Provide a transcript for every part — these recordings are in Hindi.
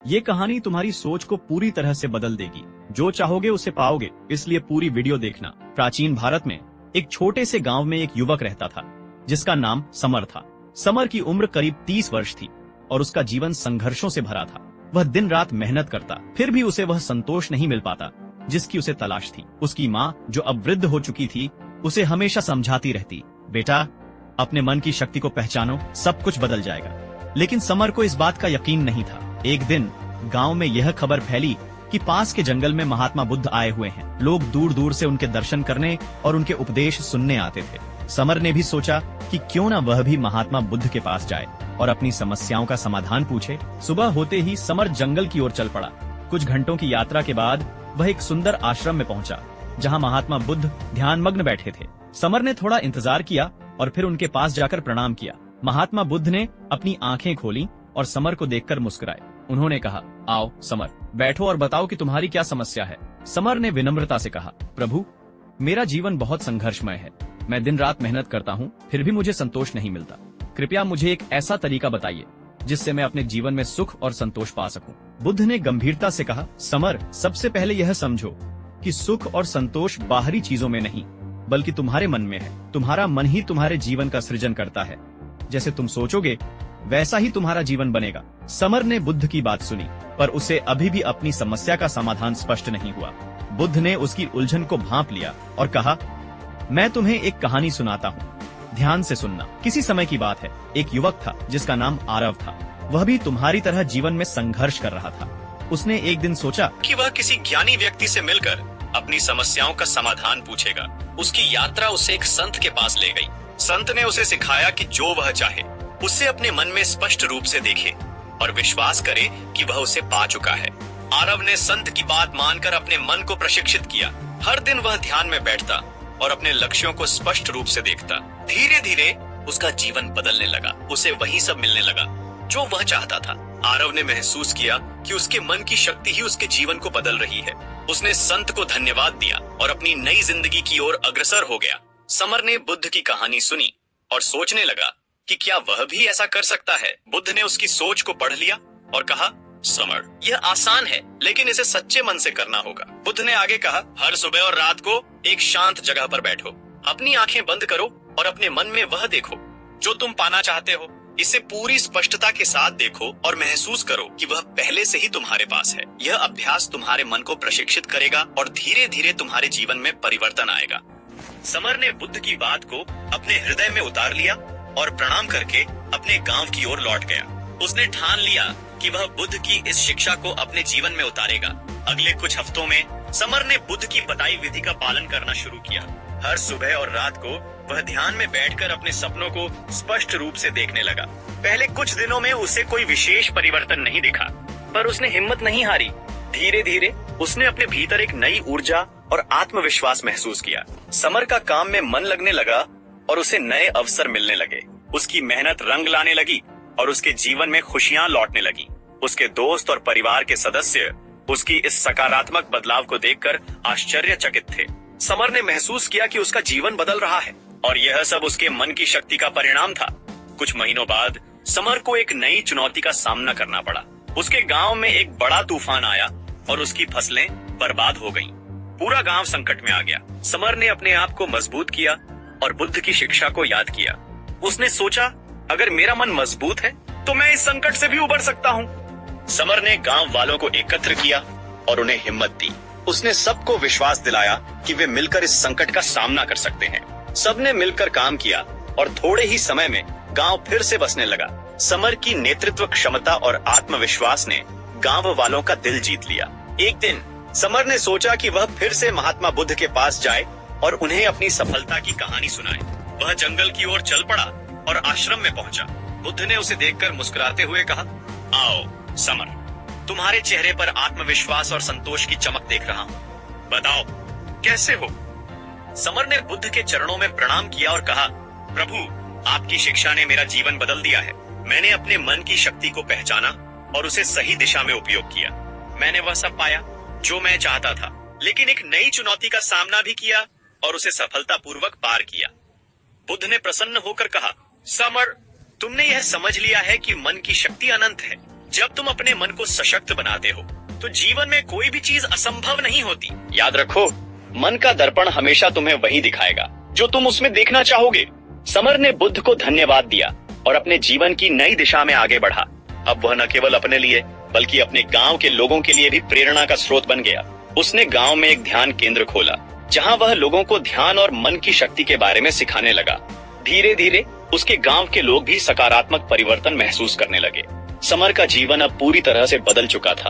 ये कहानी तुम्हारी सोच को पूरी तरह से बदल देगी। जो चाहोगे उसे पाओगे, इसलिए पूरी वीडियो देखना। प्राचीन भारत में एक छोटे से गांव में एक युवक रहता था जिसका नाम समर था। समर की उम्र करीब 30 वर्ष थी और उसका जीवन संघर्षों से भरा था। वह दिन रात मेहनत करता, फिर भी उसे वह संतोष नहीं मिल पाता जिसकी उसे तलाश थी। उसकी माँ, जो अब वृद्ध हो चुकी थी, उसे हमेशा समझाती रहती, बेटा अपने मन की शक्ति को पहचानो, सब कुछ बदल जाएगा। लेकिन समर को इस बात का यकीन नहीं था। एक दिन गांव में यह खबर फैली कि पास के जंगल में महात्मा बुद्ध आए हुए हैं। लोग दूर दूर से उनके दर्शन करने और उनके उपदेश सुनने आते थे। समर ने भी सोचा कि क्यों न वह भी महात्मा बुद्ध के पास जाए और अपनी समस्याओं का समाधान पूछे। सुबह होते ही समर जंगल की ओर चल पड़ा। कुछ घंटों की यात्रा के बाद वह एक सुंदर आश्रम में पहुंचा जहां महात्मा बुद्ध ध्यानमग्न बैठे थे। समर ने थोड़ा इंतजार किया और फिर उनके पास जाकर प्रणाम किया। महात्मा बुद्ध ने अपनी आंखें खोली और समर को देखकर मुस्कुराए। उन्होंने कहा, आओ समर, बैठो और बताओ कि तुम्हारी क्या समस्या है। समर ने विनम्रता से कहा, प्रभु मेरा जीवन बहुत संघर्षमय है। मैं दिन रात मेहनत करता हूँ, फिर भी मुझे संतोष नहीं मिलता। कृपया मुझे एक ऐसा तरीका बताइए जिससे मैं अपने जीवन में सुख और संतोष पा सकूं। बुद्ध ने गंभीरता से कहा, समर सबसे पहले यह समझो कि सुख और संतोष बाहरी चीजों में नहीं बल्कि तुम्हारे मन में है। तुम्हारा मन ही तुम्हारे जीवन का सृजन करता है। जैसे तुम सोचोगे वैसा ही तुम्हारा जीवन बनेगा। समर ने बुद्ध की बात सुनी, पर उसे अभी भी अपनी समस्या का समाधान स्पष्ट नहीं हुआ। बुद्ध ने उसकी उलझन को भांप लिया और कहा, मैं तुम्हें एक कहानी सुनाता हूँ, ध्यान से सुनना। किसी समय की बात है, एक युवक था जिसका नाम आरव था। वह भी तुम्हारी तरह जीवन में संघर्ष कर रहा था। उसने एक दिन सोचा कि वह किसी ज्ञानी व्यक्ति से मिलकर अपनी समस्याओं का समाधान पूछेगा। उसकी यात्रा उसे एक संत के पास ले गई। संत ने उसे सिखाया कि जो वह चाहे उसे अपने मन में स्पष्ट रूप से देखे और विश्वास करे कि वह उसे पा चुका है। आरव ने संत की बात मानकर अपने मन को प्रशिक्षित किया। हर दिन वह ध्यान में बैठता और अपने लक्ष्यों को स्पष्ट रूप से देखता। धीरे धीरे उसका जीवन बदलने लगा। उसे वही सब मिलने लगा जो वह चाहता था। आरव ने महसूस किया कि उसके मन की शक्ति ही उसके जीवन को बदल रही है। उसने संत को धन्यवाद दिया और अपनी नई जिंदगी की ओर अग्रसर हो गया। समर ने बुद्ध की कहानी सुनी और सोचने लगा कि क्या वह भी ऐसा कर सकता है। बुद्ध ने उसकी सोच को पढ़ लिया और कहा, समर यह आसान है लेकिन इसे सच्चे मन से करना होगा। बुद्ध ने आगे कहा, हर सुबह और रात को एक शांत जगह पर बैठो, अपनी आंखें बंद करो और अपने मन में वह देखो जो तुम पाना चाहते हो। इसे पूरी स्पष्टता के साथ देखो और महसूस करो कि वह पहले से ही तुम्हारे पास है। यह अभ्यास तुम्हारे मन को प्रशिक्षित करेगा और धीरे धीरे तुम्हारे जीवन में परिवर्तन आएगा। समर ने बुद्ध की बात को अपने हृदय में उतार लिया और प्रणाम करके अपने गांव की ओर लौट गया। उसने ठान लिया कि वह बुद्ध की इस शिक्षा को अपने जीवन में उतारेगा। अगले कुछ हफ्तों में समर ने बुद्ध की बताई विधि का पालन करना शुरू किया। हर सुबह और रात को वह ध्यान में बैठकर अपने सपनों को स्पष्ट रूप से देखने लगा। पहले कुछ दिनों में उसे कोई विशेष परिवर्तन नहीं दिखा, पर उसने हिम्मत नहीं हारी। धीरे धीरे उसने अपने भीतर एक नई ऊर्जा और आत्मविश्वास महसूस किया। समर का काम में मन लगने लगा और उसे नए अवसर मिलने लगे। उसकी मेहनत रंग लाने लगी और उसके जीवन में खुशियां लौटने लगी। उसके दोस्त और परिवार के सदस्य उसकी इस सकारात्मक बदलाव को देखकर आश्चर्यचकित थे। समर ने महसूस किया कि उसका जीवन बदल रहा है और यह सब उसके मन की शक्ति का परिणाम था। कुछ महीनों बाद समर को एक नई चुनौती का सामना करना पड़ा। उसके गांव में एक बड़ा तूफान आया और उसकी फसलें बर्बाद हो गईं। पूरा गांव संकट में आ गया। समर ने अपने आप को मजबूत किया और बुद्ध की शिक्षा को याद किया। उसने सोचा, अगर मेरा मन मजबूत है तो मैं इस संकट से भी उबर सकता हूँ। समर ने गांव वालों को एकत्र किया और उन्हें हिम्मत दी। उसने सबको विश्वास दिलाया कि वे मिलकर इस संकट का सामना कर सकते हैं। सबने मिलकर काम किया और थोड़े ही समय में गांव फिर से बसने लगा। समर की नेतृत्व क्षमता और आत्मविश्वास ने गांव वालों का दिल जीत लिया। एक दिन समर ने सोचा कि वह फिर से महात्मा बुद्ध के पास जाए और उन्हें अपनी सफलता की कहानी सुनाए। वह जंगल की ओर चल पड़ा और आश्रम में पहुंचा। बुद्ध ने उसे देखकर मुस्कुराते हुए कहा, आओ समर, तुम्हारे चेहरे पर आत्मविश्वास और संतोष की चमक देख रहा हूँ। बताओ कैसे हो? समर ने बुद्ध के चरणों में प्रणाम किया और कहा, प्रभु आपकी शिक्षा ने मेरा जीवन बदल दिया है। मैंने अपने मन की शक्ति को पहचाना और उसे सही दिशा में उपयोग किया। मैंने वह सब पाया जो मैं चाहता था, लेकिन एक नई चुनौती का सामना भी किया और उसे सफलतापूर्वक पार किया। बुद्ध ने प्रसन्न होकर कहा, समर तुमने यह समझ लिया है कि मन की शक्ति अनंत है जब तुम अपने मन को सशक्त बनाते हो तो जीवन में कोई भी चीज असंभव नहीं होती। याद रखो, मन का दर्पण हमेशा तुम्हें वही दिखाएगा जो तुम उसमें देखना चाहोगे। समर ने बुद्ध को धन्यवाद दिया और अपने जीवन की नई दिशा में आगे बढ़ा। अब वह न केवल अपने लिए बल्कि अपने गांव के लोगों के लिए भी प्रेरणा का स्रोत बन गया। उसने गांव में एक ध्यान केंद्र खोला जहां वह लोगों को ध्यान और मन की शक्ति के बारे में सिखाने लगा। धीरे धीरे उसके गांव के लोग भी सकारात्मक परिवर्तन महसूस करने लगे। समर का जीवन अब पूरी तरह से बदल चुका था।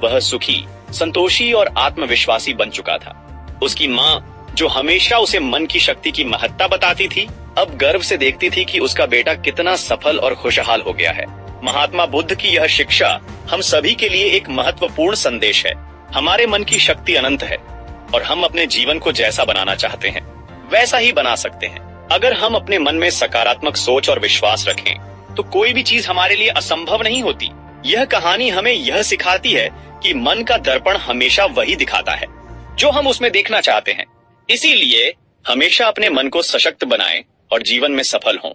वह सुखी, संतोषी और आत्मविश्वासी बन चुका था। उसकी माँ, जो हमेशा उसे मन की शक्ति की महत्ता बताती थी, अब गर्व से देखती थी कि उसका बेटा कितना सफल और खुशहाल हो गया है। महात्मा बुद्ध की यह शिक्षा हम सभी के लिए एक महत्वपूर्ण संदेश है। हमारे मन की शक्ति अनंत है और हम अपने जीवन को जैसा बनाना चाहते हैं वैसा ही बना सकते हैं। अगर हम अपने मन में सकारात्मक सोच और विश्वास रखें तो कोई भी चीज हमारे लिए असंभव नहीं होती। यह कहानी हमें यह सिखाती है कि मन का दर्पण हमेशा वही दिखाता है जो हम उसमें देखना चाहते हैं। इसीलिए हमेशा अपने मन को सशक्त बनाएं और जीवन में सफल हों।